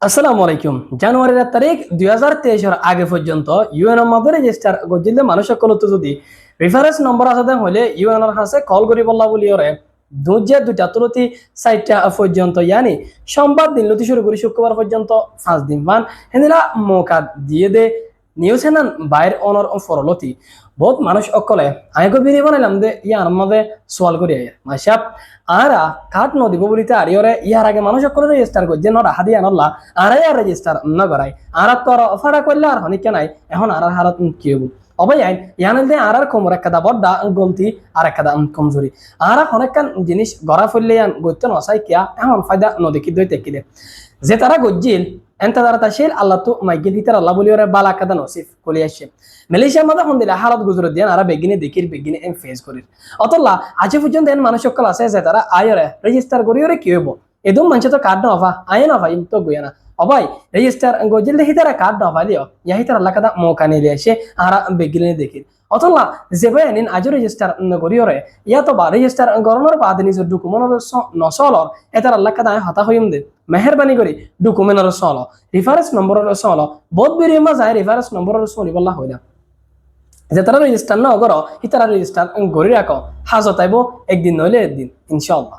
আসসালামু আলাইকুম। জানুয়ারির 1 তারিখ 2023 এর আগে পর্যন্ত ইউএনএর মধ্যে রেজিস্টার গজিলে মানুষ সকলতো যদি রেফারেন্স নম্বর আছে হলে ইউএনএর কাছে কল করি বললা বলি ওরে দুইটা তুলতি সাইটটা পর্যন্ত ইয়ানি সোমবার দিন লতি শুরু করি শুক্রবার পর্যন্ত 5 দিন বান হেনিলা মৌকা দিয়ে দে নিউজ হেনান বাইর অনর ফরলতি বহুত মানুষ অকলে আইগো বিনি বানাইলাম দে ইয়ার মধ্যে সোয়াল করি মাসাব আরা কাট নদীব বলিতে আরিয়রে ইয়ার আগে মানুষ অকলে রেজিস্টার করছে নরা হাদিয়া নল্লা আরাই আর রেজিস্টার নগরাই আর তো আর অফারা করলে আর হনিকে নাই এখন আর হারাত কি হবো অবাই আইন ইয়ানের দে আর কোমর একটা বড় গলতি আর একটা কমজোরি আর অনেকখান জিনিস গড়া ফেললে গইতে নসাই কিয়া এখন ফায়দা নদী দই তেকি দে যে তারা গজ্জিল এন্তা তারা তাশিল আল্লাহ তো মাইগিল হিতার আল্লাহ বলি ওরে বালা কাদা নসিফ কলি আসে মালয়েশিয়ার মধ্যে হন দিলে হালত গুজর দিয়ান আর বেগিনে দেখির বেগিনে এম ফেস করির অতলা আজ পর্যন্ত এন মানুষ সকল আছে যে তারা আয়রে রেজিস্টার করি ওরে কি হইব এদম মানুষ তো কার্ড নফা আয় নফা ইম তো গুয়া না অবাই রেজিস্টার গজিল দেখি তারা কার্ড নফা দিও ইয়াহি তার আল্লাহ কাদা মৌকা নিয়ে আসে আর বেগিনে দেখির অতলা যে ভাই নিন আজ রেজিস্টার করি ওরে ইয়া তো বা রেজিস্টার গরমের বাদ নিজের ডকুমেন্টর নসলর এটার আল্লাহ কাদা হতা হইম দে মেহরবানি করি ডকুমেন্টর সল রেফারেন্স নম্বরের সল বহুত বেরিয়ে যায় রেফারেন্স নম্বরের সলি বললা হইলা যে তারা রেজিস্টার না করো ই তারা রেজিস্টার গড়ি রাখো হাজত আইব একদিন নইলে একদিন ইনশাআল্লাহ।